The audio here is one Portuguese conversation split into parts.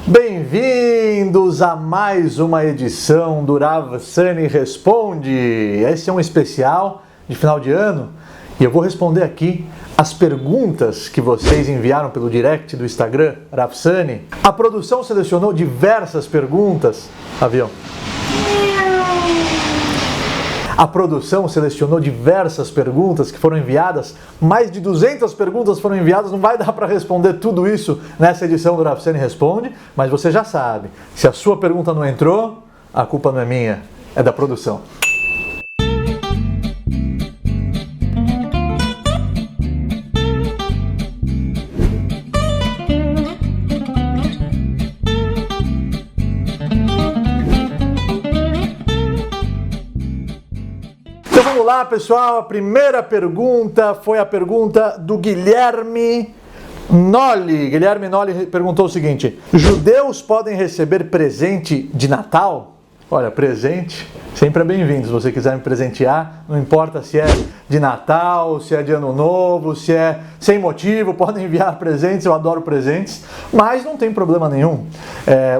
Bem-vindos a mais uma edição do Rav Sani Responde. Esse é um especial de final de ano e eu vou responder aqui as perguntas que vocês enviaram pelo direct do Instagram, Rav Sani. A produção selecionou diversas perguntas. Avião. A produção selecionou diversas perguntas que foram enviadas, mais de 200 perguntas foram enviadas, não vai dar para responder tudo isso nessa edição do Rav Sani Responde, mas você já sabe, se a sua pergunta não entrou, a culpa não é minha, é da produção. Vamos lá, pessoal, a primeira pergunta foi a pergunta do Guilherme Nolli. Guilherme Nolli perguntou o seguinte: judeus podem receber presente de Natal? Olha, presente sempre é bem-vindo. Se você quiser me presentear, não importa se é de Natal, se é de Ano Novo, se é sem motivo, podem enviar presentes, eu adoro presentes, mas não tem problema nenhum.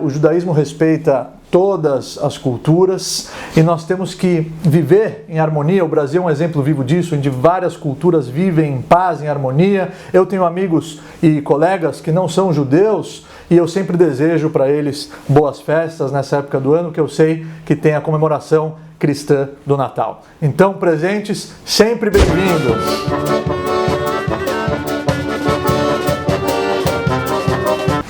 O judaísmo respeita todas as culturas e nós temos que viver em harmonia. O Brasil é um exemplo vivo disso, onde várias culturas vivem em paz, em harmonia. Eu tenho amigos e colegas que não são judeus e eu sempre desejo para eles boas festas nessa época do ano, que eu sei que tem a comemoração cristã do Natal. Então, presentes sempre bem-vindos!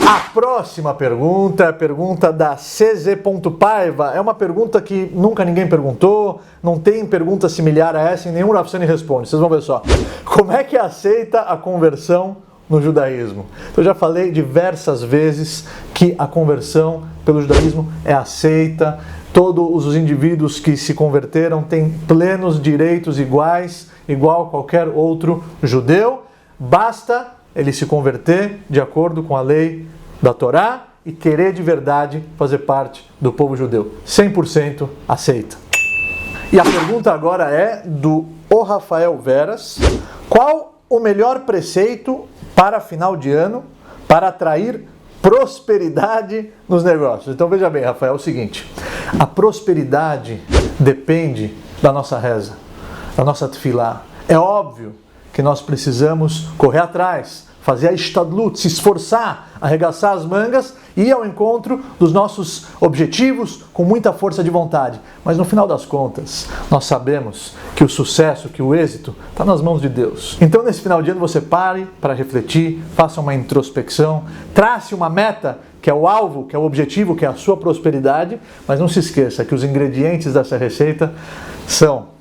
A próxima pergunta é a pergunta da CZ. Paiva. É uma pergunta que nunca ninguém perguntou, não tem pergunta similar a essa em nenhum Rav Sani Responde. Vocês vão ver só. Como é que aceita a conversão no judaísmo? Eu já falei diversas vezes que a conversão pelo judaísmo é aceita. Todos os indivíduos que se converteram têm plenos direitos iguais, igual a qualquer outro judeu. Basta ele se converter de acordo com a lei da Torá e querer de verdade fazer parte do povo judeu. 100% aceita. E a pergunta agora é do O Rafael Veras: qual o melhor preceito para final de ano para atrair prosperidade nos negócios? Então veja bem, Rafael, é o seguinte: a prosperidade depende da nossa reza, da nossa tefilá. É óbvio que nós precisamos correr atrás, fazer a ishtadlut, se esforçar, arregaçar as mangas e ir ao encontro dos nossos objetivos com muita força de vontade. Mas no final das contas, nós sabemos que o sucesso, que o êxito está nas mãos de Deus. Então nesse final de ano você pare para refletir, faça uma introspecção, trace uma meta que é o alvo, que é o objetivo, que é a sua prosperidade, mas não se esqueça que os ingredientes dessa receita são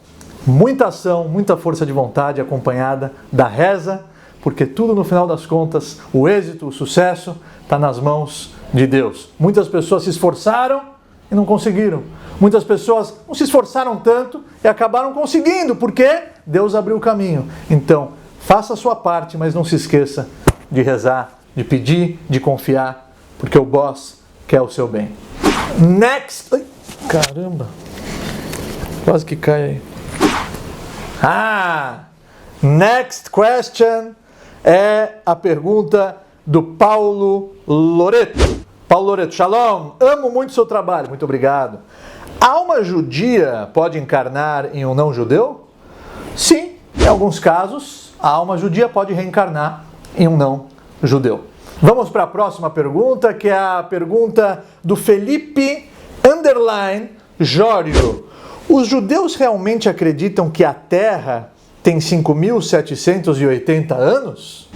muita ação, muita força de vontade acompanhada da reza, porque tudo no final das contas, o êxito, o sucesso, está nas mãos de Deus. Muitas pessoas se esforçaram e não conseguiram. Muitas pessoas não se esforçaram tanto e acabaram conseguindo, porque Deus abriu o caminho. Então, faça a sua parte, mas não se esqueça de rezar, de pedir, de confiar, porque o boss quer o seu bem. Next! Ai, caramba! Quase que cai aí. Next question é a pergunta do Paulo Loreto. Paulo Loreto, shalom, amo muito o seu trabalho, muito obrigado. A alma judia pode encarnar em um não judeu? Sim, em alguns casos, a alma judia pode reencarnar em um não judeu. Vamos para a próxima pergunta, que é a pergunta do Felipe Jório. Os judeus realmente acreditam que a Terra tem 5.780 anos?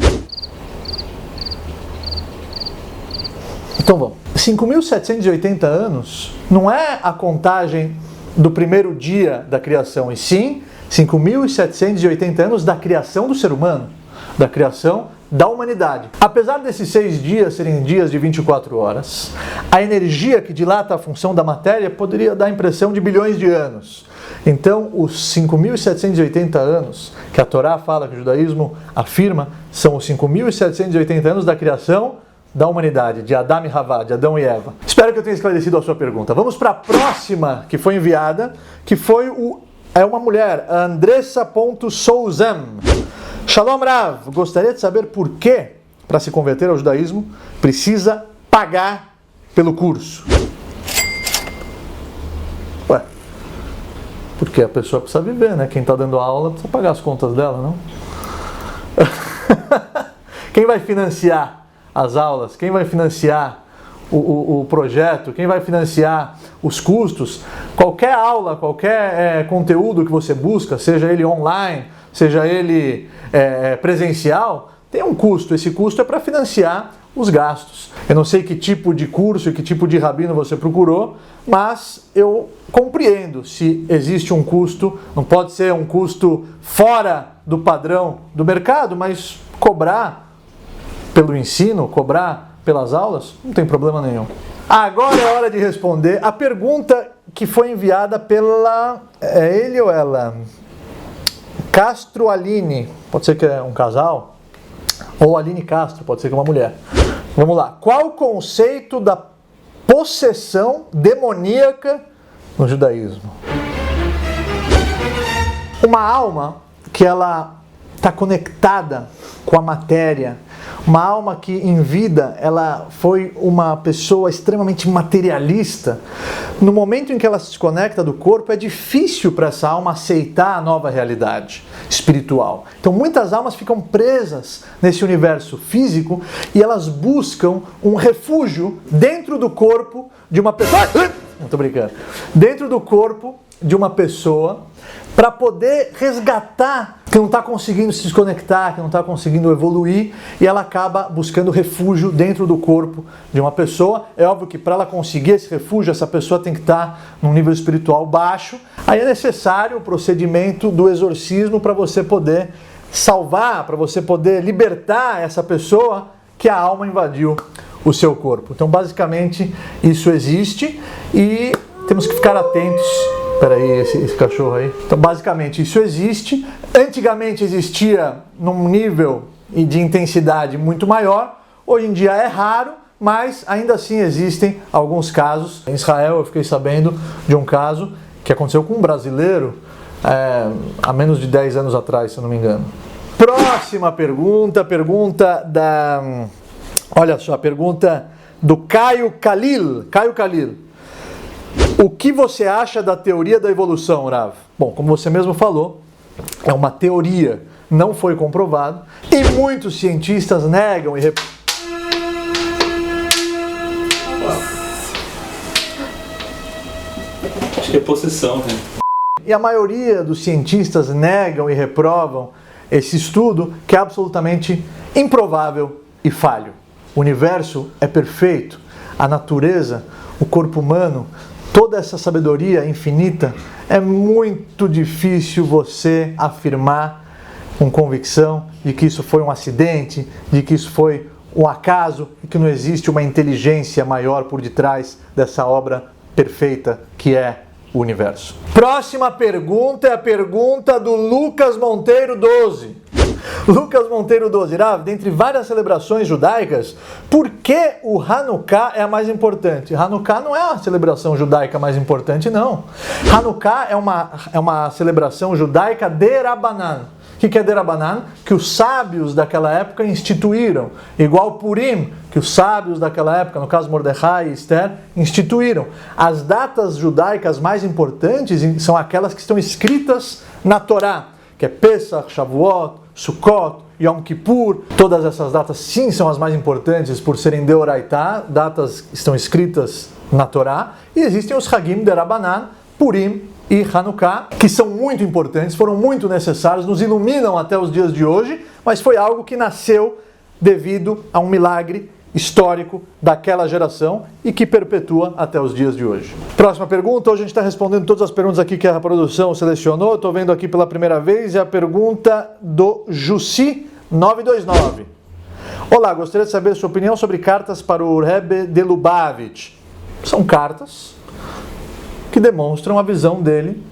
Então vamos. 5.780 anos não é a contagem do primeiro dia da criação, e sim 5.780 anos da criação do ser humano, da criação da humanidade. Apesar desses 6 dias serem dias de 24 horas, a energia que dilata a função da matéria poderia dar a impressão de bilhões de anos. Então, os 5.780 anos que a Torá fala, que o judaísmo afirma, são os 5.780 anos da criação da humanidade, de Adam e Havá, de Adão e Eva. Espero que eu tenha esclarecido a sua pergunta. Vamos para a próxima que foi enviada, que foi uma mulher, a Andressa.Souzam. Shalom Rav, gostaria de saber por que, para se converter ao judaísmo, precisa pagar pelo curso? Ué, porque a pessoa precisa viver, né? Quem está dando aula precisa pagar as contas dela, não? Quem vai financiar as aulas? Quem vai financiar o projeto? Quem vai financiar os custos? Qualquer aula, qualquer conteúdo que você busca, seja ele online, seja ele presencial, tem um custo. Esse custo é para financiar os gastos. Eu não sei que tipo de curso e que tipo de rabino você procurou, mas eu compreendo se existe um custo. Não pode ser um custo fora do padrão do mercado, mas cobrar pelo ensino, cobrar pelas aulas, não tem problema nenhum. Agora é hora de responder a pergunta que foi enviada pela... É ele ou ela? Castro Aline, pode ser que é um casal, ou Aline Castro, pode ser que é uma mulher. Vamos lá. Qual o conceito da possessão demoníaca no judaísmo? Uma alma que ela está conectada com a matéria, uma alma que em vida ela foi uma pessoa extremamente materialista, no momento em que ela se desconecta do corpo, é difícil para essa alma aceitar a nova realidade espiritual. Então muitas almas ficam presas nesse universo físico e elas buscam um refúgio dentro do corpo de uma pessoa. Não tô brincando. Dentro do corpo de uma pessoa, para poder resgatar, que não está conseguindo se desconectar, que não está conseguindo evoluir, e ela acaba buscando refúgio dentro do corpo de uma pessoa. É óbvio que para ela conseguir esse refúgio, essa pessoa tem que estar num nível espiritual baixo. Aí é necessário o procedimento do exorcismo para você poder salvar, para você poder libertar essa pessoa que a alma invadiu o seu corpo. Então, basicamente, isso existe e temos que ficar atentos. Peraí, esse cachorro aí. Então, basicamente, isso existe. Antigamente existia num nível de intensidade muito maior. Hoje em dia é raro, mas ainda assim existem alguns casos. Em Israel, eu fiquei sabendo de um caso que aconteceu com um brasileiro há menos de 10 anos atrás, se eu não me engano. Próxima pergunta, olha só, a pergunta do Caio Khalil. Caio Khalil. O que você acha da teoria da evolução, Rav? Bom, como você mesmo falou, é uma teoria, não foi comprovado, e muitos cientistas negam e Acho que é possessão, né? E a maioria dos cientistas negam e reprovam esse estudo, que é absolutamente improvável e falho. O universo é perfeito, a natureza, o corpo humano, toda essa sabedoria infinita, é muito difícil você afirmar com convicção de que isso foi um acidente, de que isso foi um acaso e que não existe uma inteligência maior por detrás dessa obra perfeita que é o universo. Próxima pergunta é a pergunta do Lucas Monteiro 12. Lucas Monteiro 12, Rav, dentre várias celebrações judaicas, por que o Hanukkah é a mais importante? Hanukkah não é a celebração judaica mais importante, não. Hanukkah é uma celebração judaica de Rabbanan. O que é de Rabbanan? Que os sábios daquela época instituíram. Igual Purim, que os sábios daquela época, no caso Mordecai e Esther, instituíram. As datas judaicas mais importantes são aquelas que estão escritas na Torá, que é Pesach, Shavuot, Sukkot, Yom Kippur. Todas essas datas sim são as mais importantes por serem Deoraitá, datas que estão escritas na Torá. E existem os Hagim de Rabbanan, Purim e Hanukkah, que são muito importantes, foram muito necessários, nos iluminam até os dias de hoje, mas foi algo que nasceu devido a um milagre histórico daquela geração e que perpetua até os dias de hoje. Próxima pergunta, hoje a gente está respondendo todas as perguntas aqui que a produção selecionou, estou vendo aqui pela primeira vez, é a pergunta do Jussi 929. Olá, gostaria de saber sua opinião sobre cartas para o Rebbe de Lubavitch. São cartas que demonstram a visão dele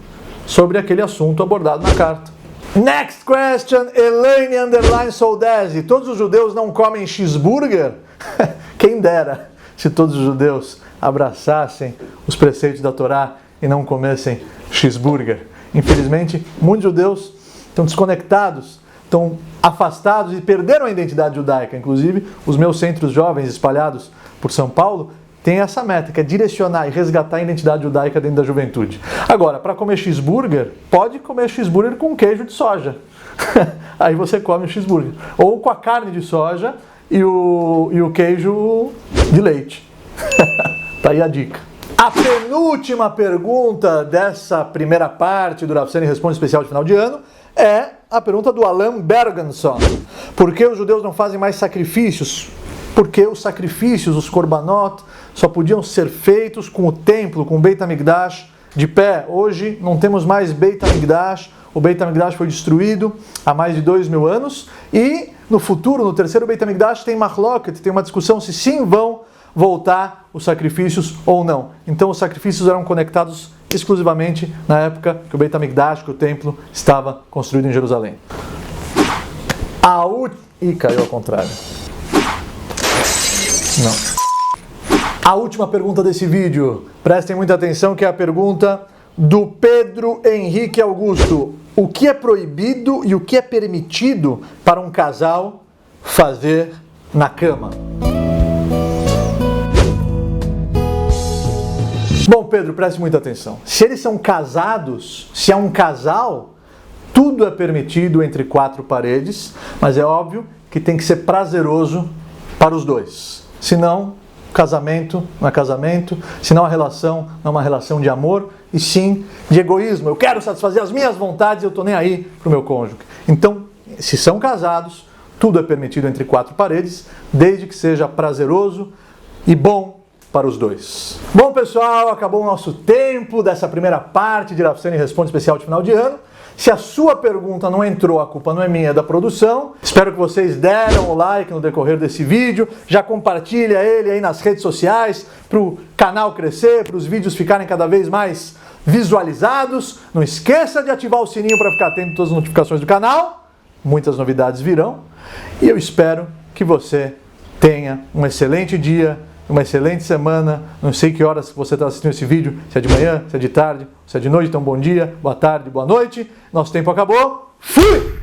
sobre aquele assunto abordado na carta. Next question, Elaine _ Soldesi. Todos os judeus não comem cheeseburger? Quem dera se todos os judeus abraçassem os preceitos da Torá e não comessem cheeseburger. Infelizmente, muitos judeus estão desconectados, estão afastados e perderam a identidade judaica. Inclusive, os meus centros jovens espalhados por São Paulo tem essa meta, que é direcionar e resgatar a identidade judaica dentro da juventude. Agora, para comer cheeseburger, pode comer cheeseburger com queijo de soja. Aí você come o cheeseburger. Ou com a carne de soja e o queijo de leite. Tá aí a dica. A penúltima pergunta dessa primeira parte do Rav Ceni Responde especial de final de ano é a pergunta do Alan Bergenson. Por que os judeus não fazem mais sacrifícios? Porque os sacrifícios, os korbanot, só podiam ser feitos com o templo, com o Beit HaMikdash de pé. Hoje não temos mais Beit HaMikdash. O Beit HaMikdash foi destruído há mais de 2000 anos. E no futuro, no terceiro Beit HaMikdash, tem Machloket, tem uma discussão se sim vão voltar os sacrifícios ou não. Então os sacrifícios eram conectados exclusivamente na época que o Beit HaMikdash, que o templo, estava construído em Jerusalém. Caiu ao contrário. Não. A última pergunta desse vídeo, prestem muita atenção, que é a pergunta do Pedro Henrique Augusto. O que é proibido e o que é permitido para um casal fazer na cama? Bom, Pedro, preste muita atenção. Se eles são casados, se é um casal, tudo é permitido entre quatro paredes, mas é óbvio que tem que ser prazeroso para os dois. Senão, casamento não é casamento, senão a relação não é uma relação de amor, e sim de egoísmo. Eu quero satisfazer as minhas vontades, eu estou nem aí para o meu cônjuge. Então, se são casados, tudo é permitido entre quatro paredes, desde que seja prazeroso e bom para os dois. Bom, pessoal, acabou o nosso tempo dessa primeira parte de Rav Ceni Responde especial de final de ano. Se a sua pergunta não entrou, a culpa não é minha, é da produção. Espero que vocês deram o like no decorrer desse vídeo. Já compartilha ele aí nas redes sociais para o canal crescer, para os vídeos ficarem cada vez mais visualizados. Não esqueça de ativar o sininho para ficar atento a todas as notificações do canal. Muitas novidades virão. E eu espero que você tenha um excelente dia, uma excelente semana. Não sei que horas você está assistindo esse vídeo, se é de manhã, se é de tarde, se é de noite, então bom dia, boa tarde, boa noite. Nosso tempo acabou. Fui!